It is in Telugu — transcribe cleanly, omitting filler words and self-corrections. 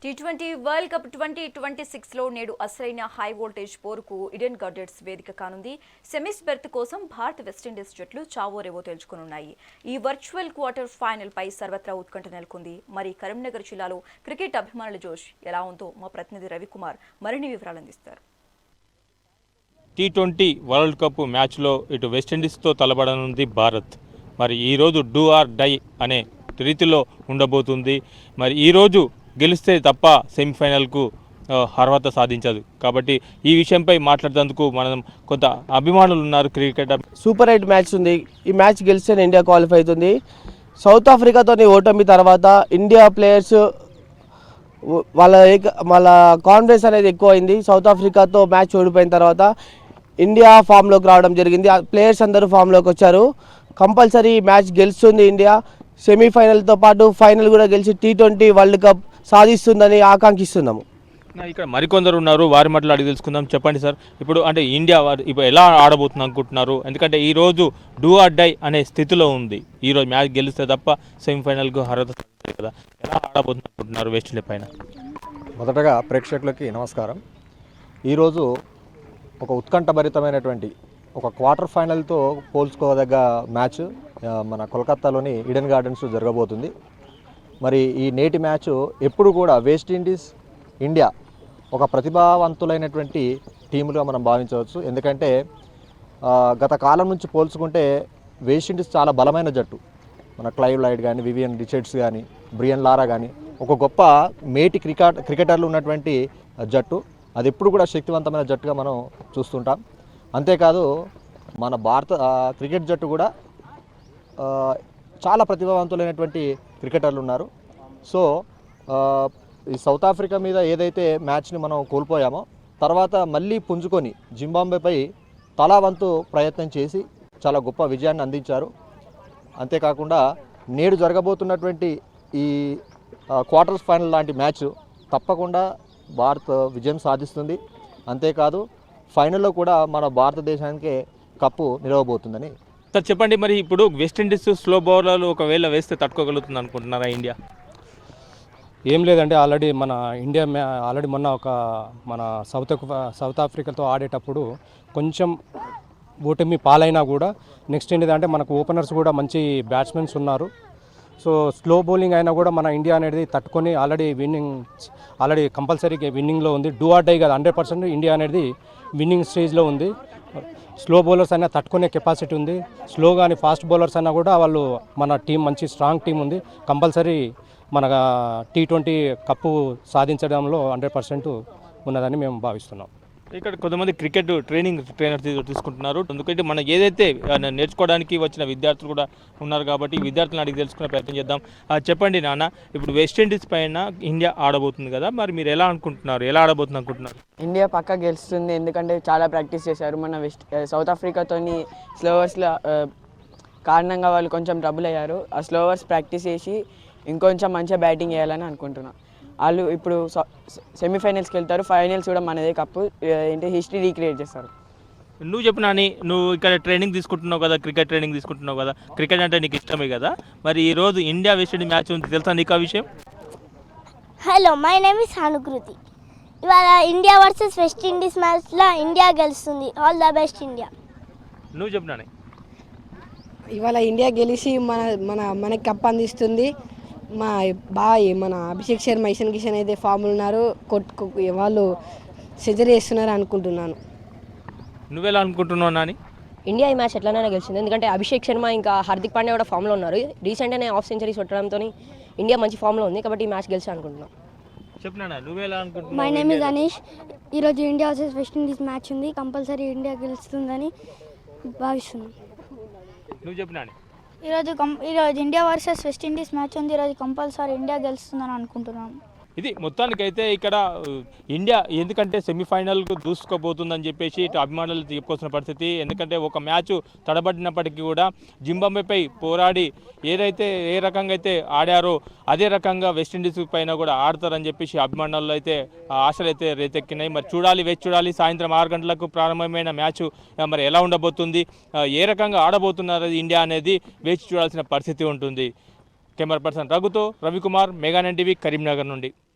టీ20 వరల్డ్ కప్ 2026లో నేడు అసలైన హై వోల్టేజ్ పోరుకు ఈడెన్ గార్డెన్స్ వేదిక కానుంది. సెమీస్ బెర్త్ కోసం భారత్ వెస్టిండీస్ జట్లు చావోరేవో తేల్చుకోనున్నాయి. ఈ వర్చువల్ క్వార్టర్ ఫైనల్ పై సర్వత్రా ఉత్కంఠ నెలకొంది. మరి కరీంనగర్ జిల్లాలో క్రికెట్ అభిమానుల జోష్ ఎలా ఉందో మా ప్రతినిధి రవికుమార్ మరిన్ని వివరాలు అందిస్తారు. టీ20 వరల్డ్ కప్ మ్యాచ్లో ఇటు వెస్టిండీస్తో తలబడనుంది భారత్. మరి ఈరోజు డూ ఆర్ డై అనే రీతిలో ఉండబోతుంది. మరి ఈరోజు గెలిస్తే తప్ప సెమీఫైనల్కు అర్హత సాధించదు. కాబట్టి ఈ విషయంపై మాట్లాడేందుకు మనం కొంత అభిమానులు ఉన్నారు. క్రికెట్ సూపర్ 8 మ్యాచ్ ఉంది. ఈ మ్యాచ్ గెలిస్తే ఇండియా క్వాలిఫై అవుతుంది. సౌత్ ఆఫ్రికాతోని ఓటమి తర్వాత ఇండియా ప్లేయర్స్ వాళ్ళ కాన్ఫిడెన్స్ అనేది ఎక్కువైంది. సౌత్ ఆఫ్రికాతో మ్యాచ్ ఓడిపోయిన తర్వాత ఇండియా ఫామ్లోకి రావడం జరిగింది. ప్లేయర్స్ అందరూ ఫామ్లోకి వచ్చారు. కంపల్సరీ మ్యాచ్ గెలుస్తుంది ఇండియా. సెమీఫైనల్తో పాటు ఫైనల్ కూడా గెలిచి టీ20 వరల్డ్ కప్ సాధిస్తుందని ఆకాంక్షిస్తున్నాము. ఇక్కడ మరికొందరు ఉన్నారు, వారి మాటలు అడిగి తెలుసుకుందాం. చెప్పండి సార్, ఇప్పుడు అంటే ఇండియా ఇప్పుడు ఎలా ఆడబోతుంది అనుకుంటున్నారు? ఎందుకంటే ఈరోజు డూ ఆర్ డై అనే స్థితిలో ఉంది. ఈరోజు మ్యాచ్ గెలిస్తే తప్ప సెమీఫైనల్కు అర్హత సాధించదు కదా. ఎలా ఆడబోతుంది అనుకుంటున్నారు వెస్టిండీస్ పైన? మొదటగా ప్రేక్షకులకి నమస్కారం. ఈరోజు ఒక ఉత్కంఠభరితమైనటువంటి ఒక క్వార్టర్ ఫైనల్తో పోల్చుకోదగ్గ మ్యాచ్ మన కోల్కతాలోని ఈడెన్ గార్డెన్స్ జరగబోతుంది. మరి ఈ నేటి మ్యాచ్ ఎప్పుడు కూడా వెస్టిండీస్ ఇండియా ఒక ప్రతిభావంతులైనటువంటి టీములుగా మనం భావించవచ్చు. ఎందుకంటే గత కాలం నుంచి పోల్చుకుంటే వెస్టిండీస్ చాలా బలమైన జట్టు. మన క్లైవ్ లైడ్ కానీ, వివియన్ రిచర్డ్స్ కానీ, బ్రియన్ లారా కానీ ఒక గొప్ప మేటి క్రికెటర్లు ఉన్నటువంటి జట్టు. అది ఎప్పుడు కూడా శక్తివంతమైన జట్టుగా మనం చూస్తుంటాం. అంతేకాదు మన భారత క్రికెట్ జట్టు కూడా చాలా ప్రతిభావంతులైనటువంటి క్రికెటర్లు ఉన్నారు. సో ఈ సౌత్ ఆఫ్రికా మీద ఏదైతే మ్యాచ్ని మనం కోల్పోయామో తర్వాత మళ్ళీ పుంజుకొని జింబాబ్వేపై తలా వంతు ప్రయత్నం చేసి చాలా గొప్ప విజయాన్ని అందించారు. అంతేకాకుండా నేడు జరగబోతున్నటువంటి ఈ క్వార్టర్ ఫైనల్ లాంటి మ్యాచ్ తప్పకుండా భారత్ విజయం సాధిస్తుంది. అంతేకాదు ఫైనల్లో కూడా మన భారతదేశానికే కప్పు నిలవబోతుందని. సార్ చెప్పండి, మరి ఇప్పుడు వెస్టిండీస్ స్లో బౌలర్లు ఒకవేళ వేస్తే తట్టుకోగలుగుతుంది అనుకుంటున్నారా ఇండియా? ఏం లేదండి, ఆల్రెడీ మన ఇండియా ఆల్రెడీ మొన్న మన సౌత్ ఆఫ్రికాతో ఆడేటప్పుడు కొంచెం ఓటమి పాలైనా కూడా నెక్స్ట్ ఏంటిదంటే మనకు ఓపెనర్స్ కూడా మంచి బ్యాట్స్మెన్స్ ఉన్నారు. సో స్లో బౌలింగ్ అయినా కూడా మన ఇండియా అనేది తట్టుకొని ఆల్రెడీ కంపల్సరీగా విన్నింగ్లో ఉంది. డూ ఆర్ డై కాదు, 100% ఇండియా అనేది విన్నింగ్ స్టేజ్లో ఉంది. స్లో బౌలర్స్ అయినా తట్టుకునే కెపాసిటీ ఉంది. స్లో కానీ ఫాస్ట్ బౌలర్స్ అయినా కూడా వాళ్ళు మన టీం మంచి స్ట్రాంగ్ టీం ఉంది. కంపల్సరీ మన టీ20 కప్పు సాధించడంలో 100% ఉన్నదని మేము భావిస్తున్నాం. ఇక్కడ కొంతమంది క్రికెట్ ట్రైనర్ తీసుకుంటున్నారు. ఎందుకంటే మనం ఏదైతే నేర్చుకోవడానికి వచ్చిన విద్యార్థులు కూడా ఉన్నారు కాబట్టి ఈ విద్యార్థులను అడిగి తెలుసుకునే ప్రయత్నం చేద్దాం. చెప్పండి నాన్న, ఇప్పుడు వెస్టిండీస్ పైన ఇండియా ఆడబోతుంది కదా, మరి మీరు ఎలా అనుకుంటున్నారు? ఎలా ఆడబోతుంది అనుకుంటున్నారు? ఇండియా పక్కా గెలుస్తుంది. ఎందుకంటే చాలా ప్రాక్టీస్ చేశారు. మన సౌత్ ఆఫ్రికాతోని స్లోవర్స్లో కారణంగా వాళ్ళు కొంచెం ట్రబుల్ అయ్యారు. ఆ స్లోవర్స్ ప్రాక్టీస్ చేసి ఇంకొంచెం మంచిగా బ్యాటింగ్ చేయాలని అనుకుంటున్నాను. వాళ్ళు ఇప్పుడు సెమీఫైనల్స్కి వెళ్తారు. ఫైనల్స్ కూడా మనదే కప్పు ఏంటి హిస్టరీ రీక్రియేట్ చేస్తారు. నువ్వు చెప్పినా నువ్వు ఇక్కడ ట్రైనింగ్ తీసుకుంటున్నావు కదా, క్రికెట్ ట్రైనింగ్ తీసుకుంటున్నావు కదా, క్రికెట్ అంటే నీకు ఇష్టమే కదా, మరి ఈరోజు ఇండియా వెస్టిండీస్ మ్యాచ్ ఉంది, తెలుసా నీకు ఆ విషయం? Hello, my name is Hanukriti. ఇవాళ ఇండియా వర్సెస్ వెస్టిండీస్ మ్యాచ్లో ఇండియా గెలుస్తుంది. All the best India. నువ్వు చెప్పినా ఇవాళ ఇండియా గెలిచి మనకి కప్ అందిస్తుంది. మన అభిషేక్ శర్మ, ఇషన్ కిషన్ అయితే ఫామ్లు ఉన్నారు. వాళ్ళు సెంచరీ చేస్తున్నారు అనుకుంటున్నాను. నువ్వెలా అనుకుంటున్నావు నాని? ఇండియా ఈ మ్యాచ్ ఎట్లనైనా గెలిచింది. ఎందుకంటే అభిషేక్ శర్మ ఇంకా హార్దిక్ పాండ్యా కూడా ఫామ్లో ఉన్నారు. రీసెంట్గానే హాఫ్ సెంచరీస్ కొట్టడంతో ఇండియా మంచి ఫామ్లో ఉంది. కాబట్టి ఈ మ్యాచ్ గెలిచి అనుకుంటున్నాను. చెప్పినా నువ్వెలా అనుకుంటున్నావు? My name is Anish. ఈరోజు ఇండియా వర్సెస్ వెస్టిండీస్ మ్యాచ్ ఉంది. కంపల్సరీ ఇండియా గెలుస్తుందని భావిస్తున్నాను. నువ్వు చెప్పినా? ఈరోజు ఇండియా వర్సెస్ వెస్టిండీస్ మ్యాచ్ ఉంది. ఈరోజు కంపల్సరీ ఇండియా గెలుస్తుందని అనుకుంటున్నాను. ఇది మొత్తానికైతే ఇక్కడ ఇండియా ఎందుకంటే సెమీఫైనల్కు దూసుకోబోతుందని చెప్పేసి ఇటు అభిమానులు చెప్పుకోవాల్సిన పరిస్థితి. ఎందుకంటే ఒక మ్యాచ్ తడబడినప్పటికీ కూడా జింబాబ్వేపై పోరాడి ఏ రకంగా అయితే ఆడారో అదే రకంగా వెస్టిండీస్ పైన కూడా ఆడతారని చెప్పేసి అభిమానులు అయితే ఆశలు అయితే రేతెక్కినాయి. మరి వేచి చూడాలి. సాయంత్రం 6 గంటలకు ప్రారంభమైన మ్యాచ్ మరి ఎలా ఉండబోతుంది, ఏ రకంగా ఆడబోతున్నారు ఇండియా అనేది వేచి చూడాల్సిన పరిస్థితి ఉంటుంది. కెమెరా పర్సన్ రఘుతో రవికుమార్, మెగా 9 టీవీ, కరీంనగర్ నుండి.